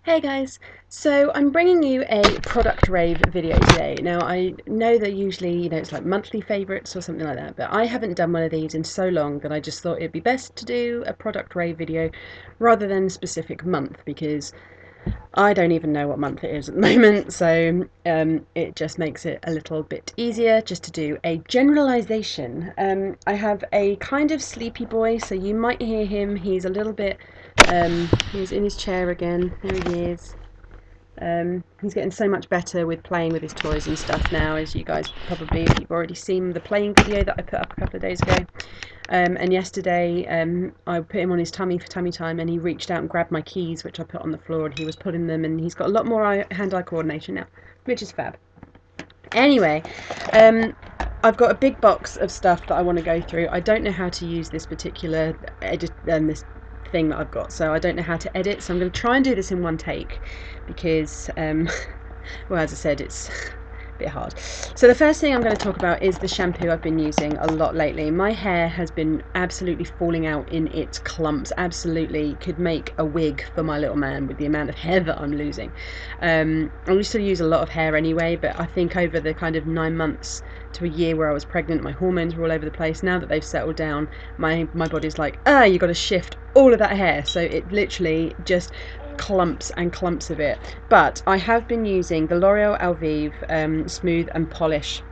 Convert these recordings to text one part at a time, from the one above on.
Hey guys, so I'm bringing you a product rave video today. Now I know that usually, it's like monthly favorites or something like that, but I haven't done one of these in so long that I just thought it'd be best to do a product rave video rather than a specific month because I don't even know what month it is at the moment, so it just makes it a little bit easier just to do a generalization. I have a kind of sleepy boy, so you might hear him. He's a little bit, he's in his chair again. There he is. He's getting so much better with playing with his toys and stuff now, as you guys probably, if you've already seen the playing video that I put up a couple of days ago. And yesterday I put him on his tummy for tummy time, and he reached out and grabbed my keys, which I put on the floor, and he was putting them, and he's got a lot more hand-eye coordination now, which is fab. Anyway, I've got a big box of stuff that I want to go through. I don't know how to use this particular this thing that I've got, so I don't know how to edit, so I'm going to try and do this in one take because well, as I said, it's a bit hard. So the first thing I'm going to talk about is the shampoo I've been using a lot lately. My hair has been absolutely falling out in its clumps. Absolutely could make a wig for my little man with the amount of hair that I'm losing. I used to use a lot of hair anyway, but I think over the kind of 9 months to a year where I was pregnant, my hormones were all over the place. Now that they've settled down, my body's like, you got to shift all of that hair, so it literally just clumps and clumps of it. But I have been using the L'Oreal Elvive Smooth and Polish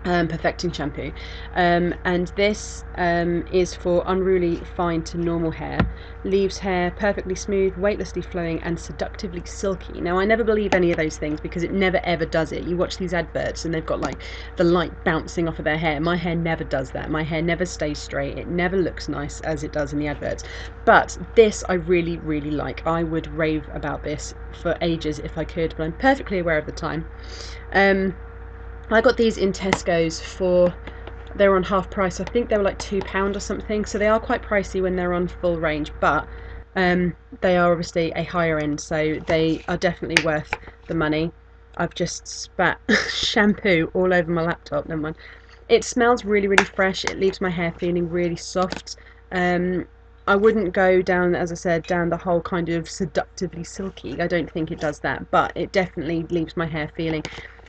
perfecting shampoo, and this is for unruly fine to normal hair, leaves hair perfectly smooth, weightlessly flowing, and seductively silky. Now I never believe any of those things because it never ever does it. You watch these adverts and they've got like the light bouncing off of their hair. My hair never does that. My hair never stays straight. It never looks nice as it does in the adverts. But this I really like. I would rave about this for ages if I could, but I'm perfectly aware of the time. I got these in Tesco's they were on half price. I think they were like £2 or something, so they are quite pricey when they're on full range, but they are obviously a higher end, so they are definitely worth the money. I've just spat shampoo all over my laptop. Never mind. It smells really fresh. It leaves my hair feeling really soft. I wouldn't go down, as I said, down the whole kind of seductively silky. I don't think it does that, but it definitely leaves my hair feeling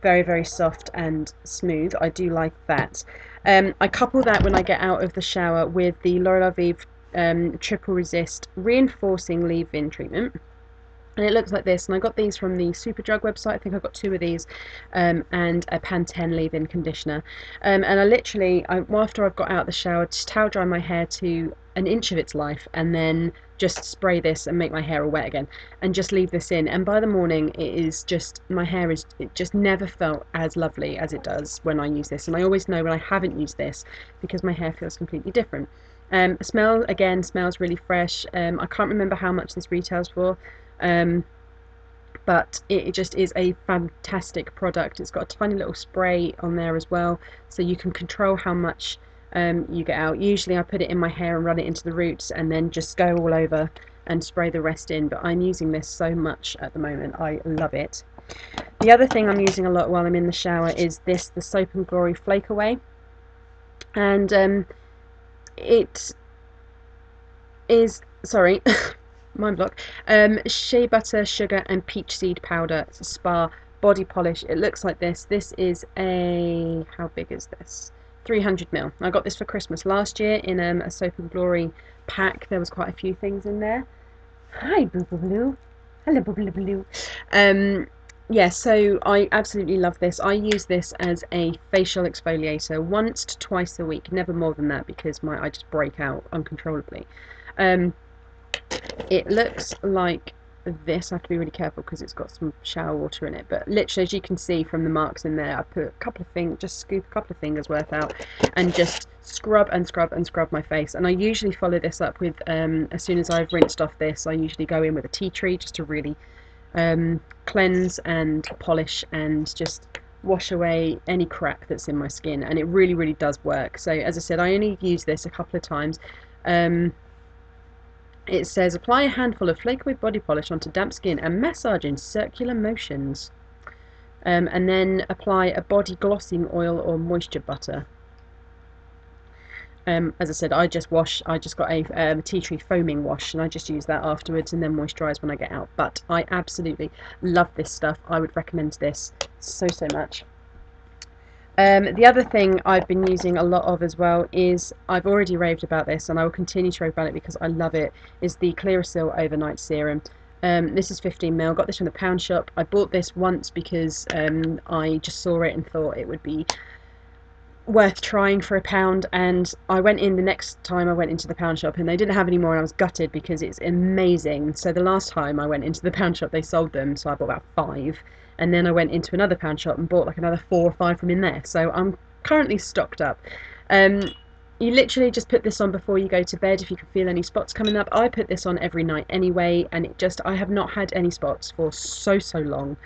very soft and smooth. I do like that. I couple that when I get out of the shower with the L'Oreal Elvive Triple Resist Reinforcing Leave-In Treatment. And it looks like this, and I got these from the Superdrug website. I think I got 2 of these, and a Pantene leave-in conditioner. And I literally, after I've got out of the shower, just towel dry my hair to 1 inch of its life, and then just spray this and make my hair all wet again, and just leave this in. And by the morning, it just never felt as lovely as it does when I use this. And I always know when I haven't used this because my hair feels completely different. Smell, again, smells really fresh. I can't remember how much this retails for. But it just is a fantastic product. It's got a tiny little spray on there as well, so you can control how much you get out. Usually I put it in my hair and run it into the roots and then just go all over and spray the rest in, but I'm using this so much at the moment. I love it. The other thing I'm using a lot while I'm in the shower is the Soap and Glory Flake Away, and it is, sorry, mind block, shea butter, sugar, and peach seed powder. It's a spa body polish. It looks like this. This is how big is this? 300ml. I got this for Christmas last year in a Soap and Glory pack. There was quite a few things in there. Hi, Boo Boo Blue. Hello, Boo Boo Blue. Yeah, so I absolutely love this. I use this as a facial exfoliator once to twice a week, never more than that, because I just break out uncontrollably. It looks like this. I have to be really careful because it's got some shower water in it, but literally, as you can see from the marks in there, I put a couple of things, just scoop a couple of fingers worth out and just scrub and scrub and scrub my face. And I usually follow this up with, as soon as I've rinsed off this, I usually go in with a tea tree just to really cleanse and polish and just wash away any crap that's in my skin, and it really does work. So as I said, I only use this a couple of times. It says apply a handful of Flake Away body polish onto damp skin and massage in circular motions, and then apply a body glossing oil or moisture butter. As I said, I just got a tea tree foaming wash, and I just use that afterwards and then moisturise when I get out. But I absolutely love this stuff. I would recommend this so much. The other thing I've been using a lot of as well is, I've already raved about this and I will continue to rave about it because I love it, is the Clearasil Overnight Serum. This is 15ml, got this from the pound shop. I bought this once because I just saw it and thought it would be worth trying for £1, and I went in the next time I went into the pound shop and they didn't have any more, and I was gutted because it's amazing. So the last time I went into the pound shop they sold them, so I bought about 5, and then I went into another pound shop and bought like another 4 or 5 from in there, so I'm currently stocked up. You literally just put this on before you go to bed if you can feel any spots coming up. I put this on every night anyway, and I have not had any spots for so long.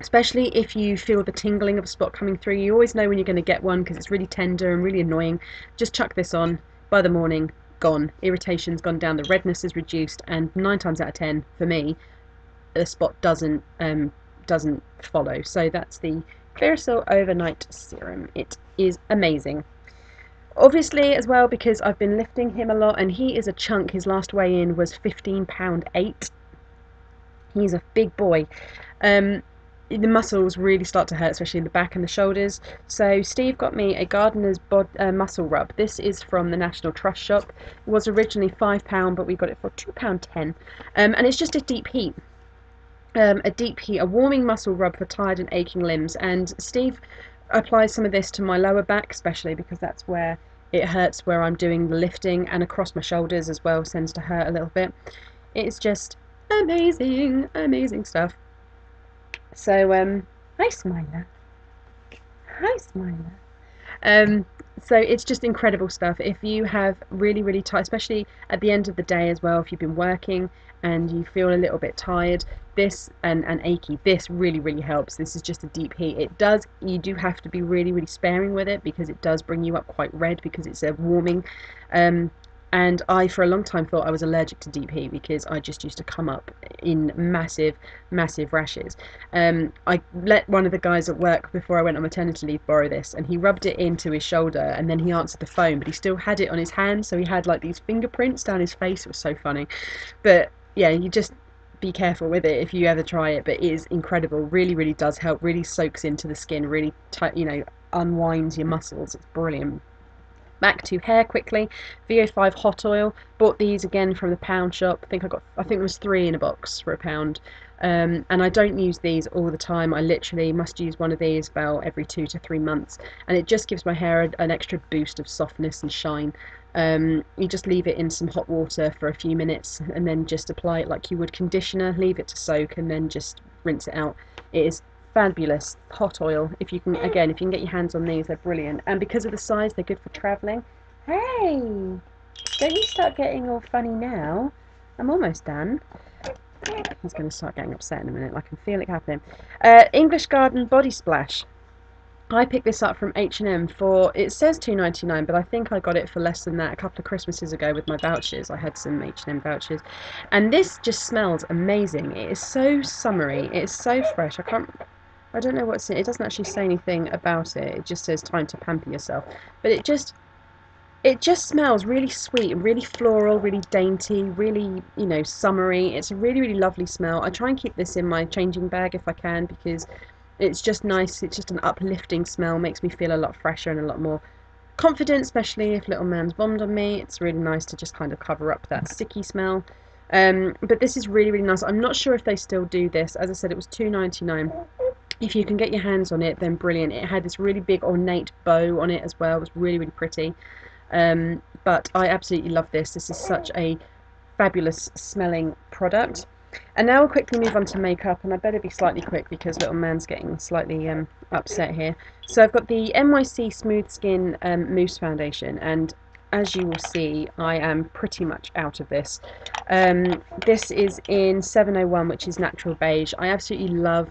Especially if you feel the tingling of a spot coming through. You always know when you're going to get one because it's really tender and really annoying. Just chuck this on. By the morning, gone. Irritation's gone down, the redness is reduced, and 9 times out of 10 for me, the spot doesn't follow. So that's the Clearasil Overnight Serum. It is amazing. Obviously as well, because I've been lifting him a lot and he is a chunk. His last weigh in was 15.8 £. He's a big boy. The muscles really start to hurt, especially in the back and the shoulders. So Steve got me a Gardener's muscle rub. This is from the National Trust shop. It was originally £5, but we got it for £2.10. And it's just a deep heat. A warming muscle rub for tired and aching limbs. And Steve applies some of this to my lower back, especially because that's where it hurts, where I'm doing the lifting, and across my shoulders as well, tends to hurt a little bit. It's just amazing stuff. So hi Smiler, hi Smiler. So it's just incredible stuff. If you have really tight, especially at the end of the day as well, if you've been working and you feel a little bit tired, this and achy, this really helps. This is just a deep heat. You do have to be really sparing with it because it does bring you up quite red because it's a warming. And I, for a long time, thought I was allergic to deep heat because I just used to come up in massive rashes. I let one of the guys at work before I went on maternity leave borrow this, and he rubbed it into his shoulder and then he answered the phone, but he still had it on his hand, so he had like these fingerprints down his face. It was so funny. But yeah, you just be careful with it if you ever try it, but it is incredible. Really does help, really soaks into the skin, really tight, unwinds your muscles. It's brilliant. Back to hair quickly. VO5 Hot Oil. Bought these again from the pound shop. I think there was 3 in a box for £1. And I don't use these all the time. I literally must use one of these about every 2 to 3 months, and it just gives my hair an extra boost of softness and shine. You just leave it in some hot water for a few minutes and then just apply it like you would conditioner. Leave it to soak and then just rinse it out. It is fabulous hot oil. If you can get your hands on these, they're brilliant, and because of the size, they're good for traveling. Hey, don't you start getting all funny now. I'm almost done. He's going to start getting upset in a minute. I can feel it happening. English Garden Body Splash. I picked this up from H&M for, it says £2.99, but I think I got it for less than that a couple of Christmases ago with my vouchers. I had some H&M vouchers, and this just smells amazing. It is so summery. It is so fresh. I don't know what's in it. It doesn't actually say anything about it. It just says time to pamper yourself. But it just smells really sweet, really floral, really dainty, really, summery. It's a really lovely smell. I try and keep this in my changing bag if I can because it's just nice. It's just an uplifting smell. Makes me feel a lot fresher and a lot more confident, especially if little man's bombed on me. It's really nice to just kind of cover up that sticky smell. But this is really nice. I'm not sure if they still do this. As I said, it was £2.99. If you can get your hands on it, then brilliant. It had this really big ornate bow on it as well. It was really pretty. But I absolutely love this. This is such a fabulous smelling product. And now we'll quickly move on to makeup, and I better be slightly quick because little man's getting slightly upset here. So I've got the NYC Smooth Skin Mousse Foundation, and as you will see, I am pretty much out of this. This is in 701, which is natural beige. I absolutely love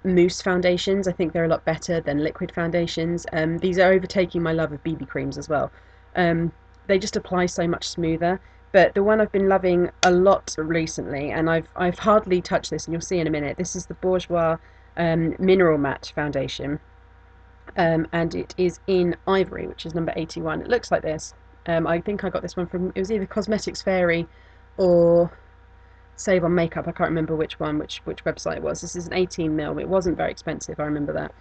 mousse foundations. I think they're a lot better than liquid foundations. These are overtaking my love of BB creams as well. They just apply so much smoother. But the one I've been loving a lot recently, and I've hardly touched this, and you'll see in a minute, this is the Bourjois Mineral Matte Foundation. and it is in Ivory, which is number 81. It looks like this. I think I got this one from, it was either Cosmetics Fairy or Save on Makeup. I can't remember which one, which website it was. This is an 18 ml. It wasn't very expensive, I remember that.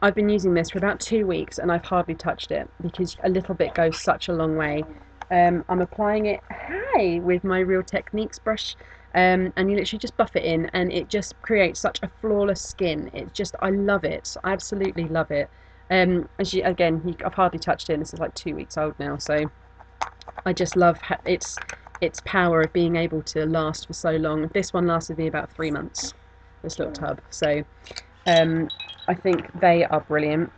I've been using this for about 2 weeks and I've hardly touched it because a little bit goes such a long way. I'm applying it with my Real Techniques brush, and you literally just buff it in and it just creates such a flawless skin. It's just, I love it. I absolutely love it. I've hardly touched it, and this is like 2 weeks old now, so I just love its power of being able to last for so long. This one lasted me about 3 months, this little tub, so I think they are brilliant.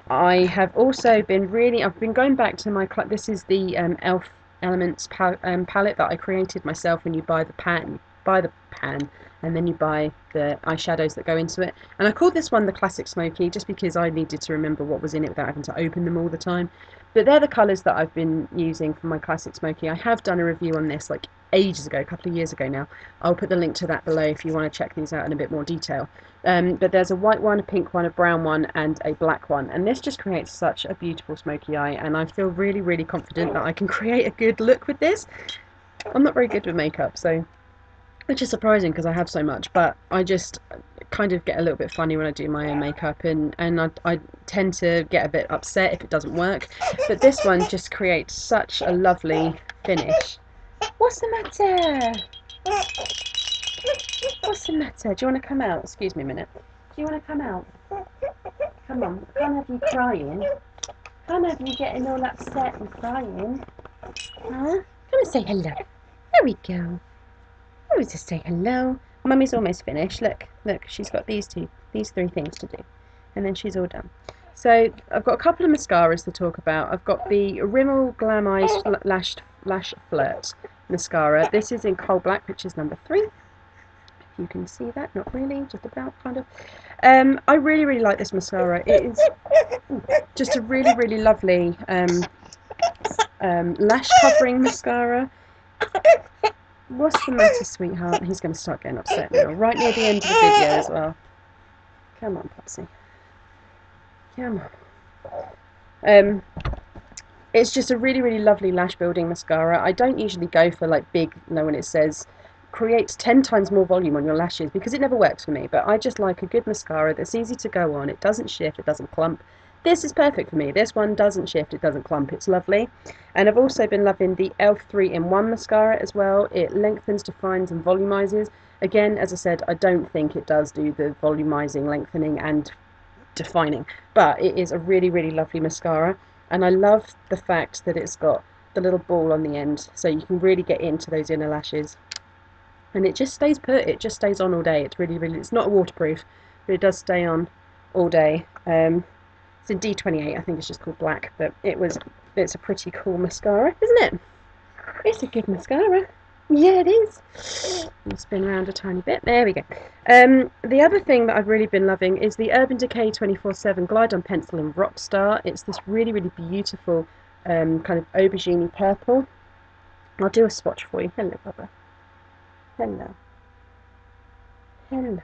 I have also been I've been going back to my, this is the Elf Elements palette that I created myself. When you buy the pan, and then you buy the eyeshadows that go into it. And I called this one the Classic Smokey just because I needed to remember what was in it without having to open them all the time. But they're the colours that I've been using for my Classic Smokey. I have done a review on this like ages ago, a couple of years ago now. I'll put the link to that below if you want to check these out in a bit more detail. But there's a white one, a pink one, a brown one, and a black one. And this just creates such a beautiful smoky eye, and I feel really, really confident that I can create a good look with this. I'm not very good with makeup, so, which is surprising because I have so much, but I just kind of get a little bit funny when I do my own makeup, and I tend to get a bit upset if it doesn't work. But this one just creates such a lovely finish. What's the matter? What's the matter? Do you want to come out? Excuse me a minute. Do you want to come out? Come on. Can't have you crying. Can't have you getting all upset and crying. Huh? Come and say hello. There we go. Oh, just say hello. Mummy's almost finished. Look, she's got these 3 things to do, and then she's all done. So I've got a couple of mascaras to talk about. I've got the Rimmel Glam Eyes Lash Flirt mascara. This is in Kohl Black, which is number 3. If you can see that, not really, just about, kind of. I really, really like this mascara. It is just a really, really lovely lash covering mascara. What's the matter, sweetheart? He's going to start getting upset now, right near the end of the video as well. Come on, Popsy. Come on. It's just a really, really lovely lash building mascara. I don't usually go for like big, when it says creates 10 times more volume on your lashes, because it never works for me. But I just like a good mascara that's easy to go on. It doesn't shift, it doesn't clump. This is perfect for me. This one doesn't shift, it doesn't clump, it's lovely. And I've also been loving the e.l.f. 3-in-1 mascara as well. It lengthens, defines and volumizes. Again, as I said, I don't think it does do the volumizing, lengthening and defining, but it is a really, really lovely mascara. And I love the fact that it's got the little ball on the end, so you can really get into those inner lashes. And it just stays put, it just stays on all day. It's really, really, it's not waterproof, but it does stay on all day. It's in D28, I think it's just called Black, but it's a pretty cool mascara, isn't it? It's a good mascara. Yeah, it is. I'll spin around a tiny bit. There we go. The other thing that I've really been loving is the Urban Decay 24/7 Glide On Pencil in Rockstar. It's this really, really beautiful kind of aubergine purple. I'll do a swatch for you. Hello, Bubba. Hello. Hello.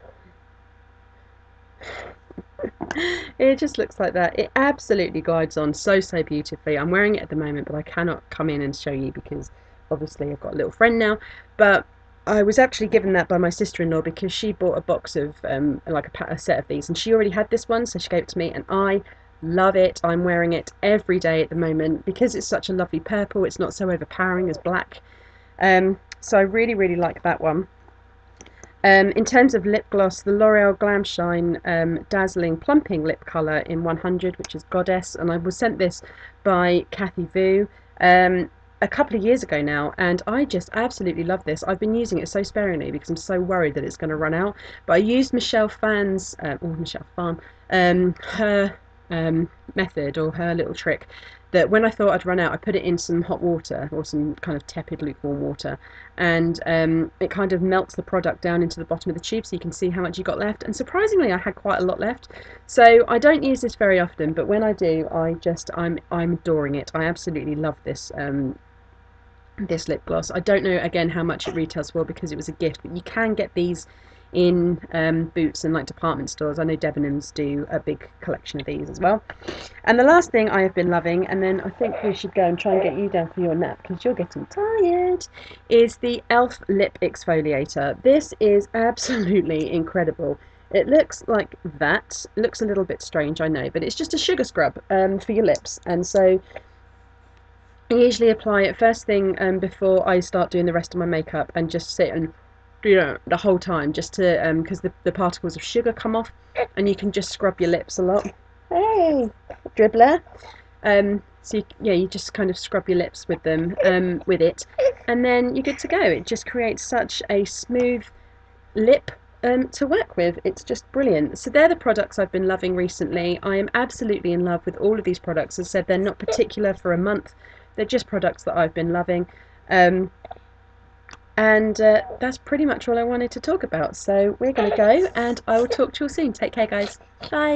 It just looks like that. It absolutely glides on so beautifully. I'm wearing it at the moment, but I cannot come in and show you because obviously I've got a little friend now. But I was actually given that by my sister-in-law because she bought a box of a set of these, and she already had this one, so she gave it to me, and I love it. I'm wearing it every day at the moment because it's such a lovely purple. It's not so overpowering as black. So I really, really like that one. In terms of lip gloss, the L'Oreal Glam Shine Dazzling Plumping Lip Colour in 100, which is Goddess, and I was sent this by Kathy Vu a couple of years ago now, and I just absolutely love this. I've been using it so sparingly because I'm so worried that it's going to run out, but I used Michelle Phan's, her method, or her little trick, that when I thought I'd run out, I put it in some hot water, or some kind of tepid lukewarm water, and it kind of melts the product down into the bottom of the tube so you can see how much you got left. And surprisingly, I had quite a lot left. So I don't use this very often, but when I do, I'm adoring it. I absolutely love this this lip gloss. I don't know again how much it retails for because it was a gift, but you can get these in Boots and like department stores. I know Debenhams do a big collection of these as well. And the last thing I have been loving, and then I think we should go and try and get you down for your nap because you're getting tired, is the Elf Lip Exfoliator. This is absolutely incredible. It looks like that. It looks a little bit strange, I know, but it's just a sugar scrub for your lips. And so I usually apply it first thing before I start doing the rest of my makeup, and just sit and the whole time, just to because the particles of sugar come off, and you can just scrub your lips a lot. Hey, dribbler. So you just kind of scrub your lips with them with it, and then you're good to go. It just creates such a smooth lip to work with. It's just brilliant. So they're the products I've been loving recently. I am absolutely in love with all of these products. As I said, they're not particular for a month. They're just products that I've been loving. And that's pretty much all I wanted to talk about. So we're going to go, and I will talk to you all soon. Take care, guys. Bye.